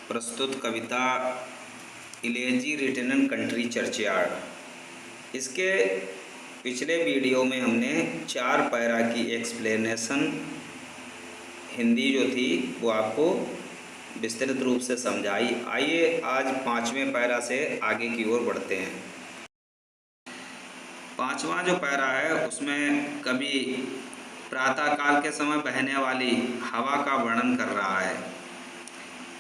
प्रस्तुत कविता elegy written in country churchyard. इसके पिछले वीडियो में हमने 4 पैरा की एक्सप्लेनेशन हिंदी जो थी वो आपको विस्तृत रूप से समझाई। आइए आज 5वें पैरा से आगे की ओर बढ़ते हैं। 5वां जो पैरा है उसमें कवि प्रातःकाल के समय बहने वाली हवा का वर्णन कर रहा है।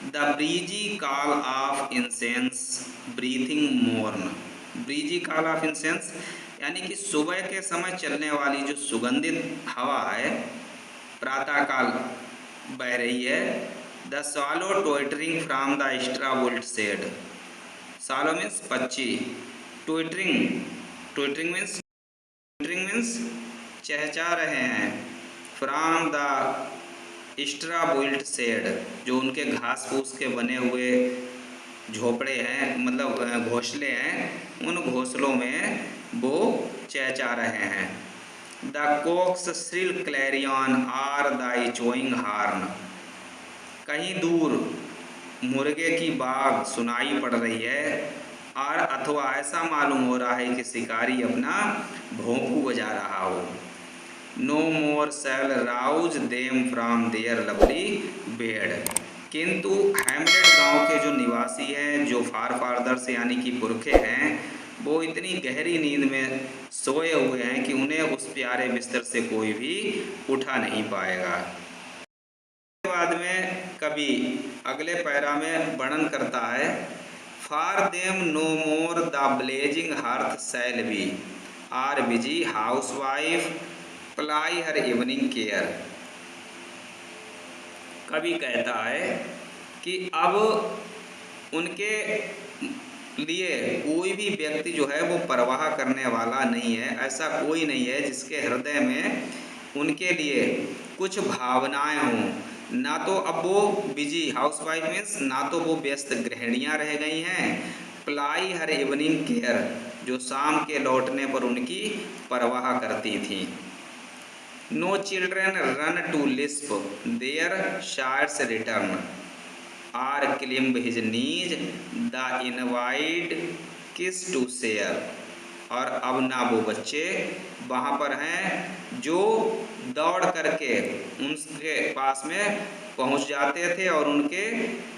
The breezy call of incense breathing morn. Breezy call of incense यानी कि सुबह के समय चलने वाली जो सुगंधित हवा है, प्रातःकाल बह रही है। The swallow twittering from the straw built shed. Swallow means पक्षी, ट्विटरिंग मीन्स चहचहा रहे हैं। From the straw built shed, जो उनके घास फूस के बने हुए झोपड़े हैं, मतलब घोंसले हैं, उन घोंसलों में वो चहचहा रहे हैं। The cock's shrill clarion or the echoing horn. कहीं दूर मुर्गे की बाग सुनाई पड़ रही है और अथवा ऐसा मालूम हो रहा है कि शिकारी अपना भोंपू बजा रहा हो। No more shall rouse them from their lovely bed. किंतु हैमलेट गांव के जो निवासी हैं, जो फादर्स यानी कि पुरखे हैं, वो इतनी गहरी नींद में सोए हुए हैं कि उन्हें उस प्यारे बिस्तर से कोई भी उठा नहीं पाएगा। बाद में कवि अगले पैरा में वर्णन करता है, for them no more the blazing hearth shall be or busy housewife ply her evening care. कवि कहता है कि अब उनके लिए कोई भी व्यक्ति जो है वो परवाह करने वाला नहीं है। ऐसा कोई नहीं है जिसके हृदय में उनके लिए कुछ भावनाएं हों। ना तो अब वो बिजी हाउसवाइफ मीन्स ना तो वो व्यस्त गृहिणियाँ रह गई हैं, प्लाई हर इवनिंग केयर, जो शाम के लौटने पर उनकी परवाह करती थी। No children run to lisp their sire's return or climb his knees the envied kiss to share. और अब ना वो बच्चे वहाँ पर हैं जो दौड़ करके उनके पास में पहुँच जाते थे और उनके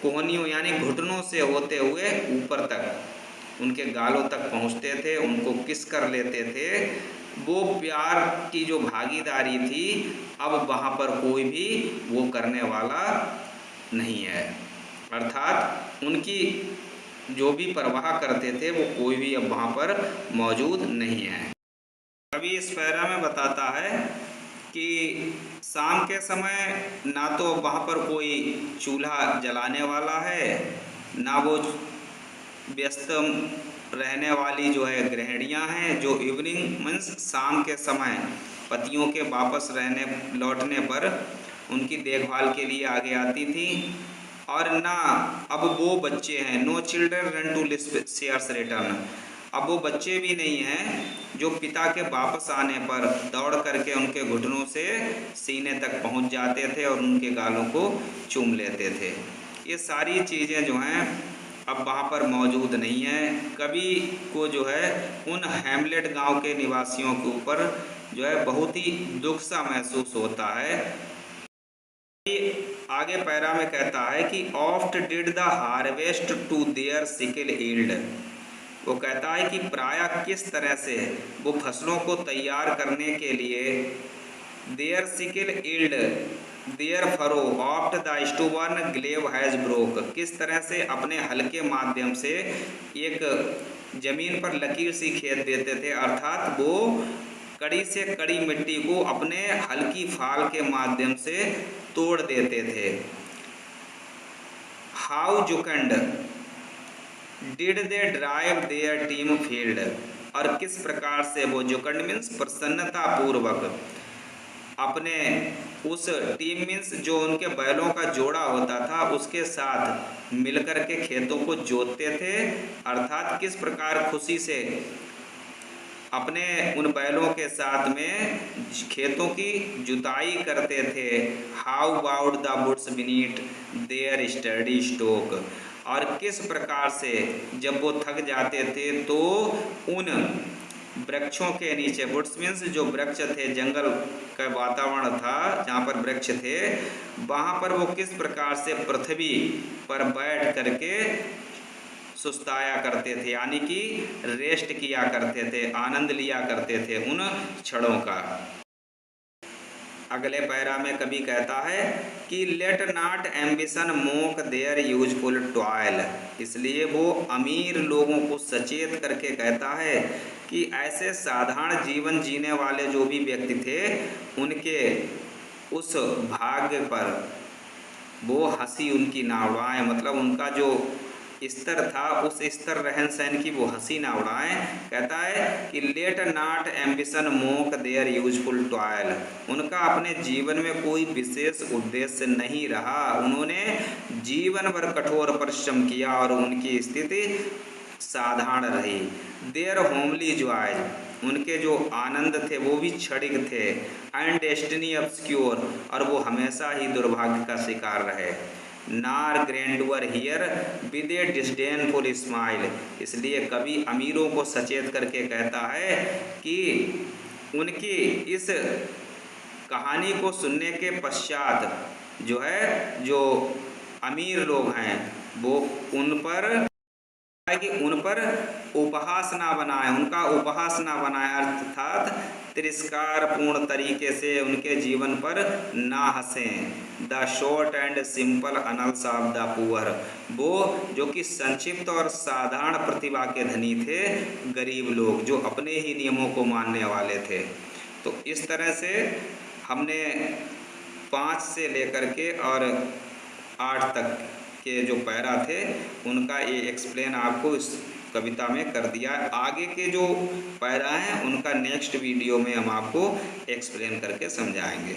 कोहनियों यानी घुटनों से होते हुए ऊपर तक उनके गालों तक पहुँचते थे, उनको किस कर लेते थे। वो प्यार की जो भागीदारी थी अब वहाँ पर कोई भी वो करने वाला नहीं है। अर्थात उनकी जो भी परवाह करते थे वो कोई भी अब वहाँ पर मौजूद नहीं है। अभी इस पैरा में बताता है कि शाम के समय ना तो वहाँ पर कोई चूल्हा जलाने वाला है, ना वो व्यस्त रहने वाली जो है गृहिणियाँ हैं, जो इवनिंग मीन्स शाम के समय पतियों के वापस लौटने पर उनकी देखभाल के लिए आगे आती थी। और ना अब वो बच्चे हैं, no children run to shares return. अब वो बच्चे भी नहीं हैं जो पिता के वापस आने पर दौड़ करके उनके घुटनों से सीने तक पहुंच जाते थे और उनके गालों को चूम लेते थे। ये सारी चीज़ें जो हैं अब वहाँ पर मौजूद नहीं है। कवि को जो है उन हैमलेट गांव के निवासियों के ऊपर जो है बहुत ही दुख सा महसूस होता है। आगे पैरा में कहता है कि oft did the harvest to their sickle yield. वो कहता है कि प्रायः किस तरह से वो फसलों को तैयार करने के लिए their sickle yield their furrow oft the stubborn glebe has broke, किस तरह से अपने हल्के माध्यम से एक जमीन पर लकीर सी खेद देते थे। अर्थात वो कड़ी से कड़ी मिट्टी को अपने हल्की फाल के माध्यम से तोड़ देते थे। How jocund did they drive their team field, और किस प्रकार से वो जुकंड मीन्स प्रसन्नता पूर्वक अपने उस टीम मीन्स जो उनके बैलों का जोड़ा होता था उसके साथ मिलकर के खेतों को जोतते थे। अर्थात किस प्रकार खुशी से अपने उन बैलों के साथ में खेतों की जुताई करते थे। How about the woods beneath their sturdy stroke, और किस प्रकार से जब वो थक जाते थे तो उन वृक्षों के नीचे, वुड्स मीन्स जो वृक्ष थे, जंगल का वातावरण था जहाँ पर वृक्ष थे, वहाँ पर वो किस प्रकार से पृथ्वी पर बैठ करके सुस्ताया करते थे, यानी कि रेस्ट किया करते थे, आनंद लिया करते थे उन क्षणों का। अगले पैरा में कवि कहता है कि let not ambition mock their useful toil, इसलिए वो अमीर लोगों को सचेत करके कहता है कि ऐसे साधारण जीवन जीने वाले जो भी व्यक्ति थे उनके उस भाग्य पर वो हंसी उनकी ना उड़ाएं, मतलब उनका जो स्तर था उस स्तर रहन सहन की वो हंसी ना उड़ाएं। कहता है कि let not ambition mock their useful toil, उनका अपने जीवन में कोई विशेष उद्देश्य नहीं रहा, उन्होंने जीवन भर कठोर परिश्रम किया और उनकी स्थिति साधारण रही। देयर होमली जॉय, उनके जो आनंद थे वो भी क्षणिक थे। एंड डेस्टिनी ऑब्सक्योर, और वो हमेशा ही दुर्भाग्य का शिकार रहे। नार ग्रैंडवर हियर विद ए डिस्डेनफुल स्माइल, इसलिए कवि अमीरों को सचेत करके कहता है कि उनकी इस कहानी को सुनने के पश्चात जो है, जो अमीर लोग हैं वो उन पर उपहास ना बनाए, उनका उपहास ना बनाए, अर्थात तिरस्कार पूर्ण तरीके से उनके जीवन पर ना हंसें। The short and simple annals of the poor, वो जो कि संक्षिप्त और साधारण प्रतिभा के धनी थे, गरीब लोग जो अपने ही नियमों को मानने वाले थे। तो इस तरह से हमने 5 से लेकर के और 8 तक के जो पैरा थे उनका ये एक्सप्लेन आपको इस कविता में कर दिया। आगे के जो पैरा हैं उनका नेक्स्ट वीडियो में हम आपको एक्सप्लेन करके समझाएंगे।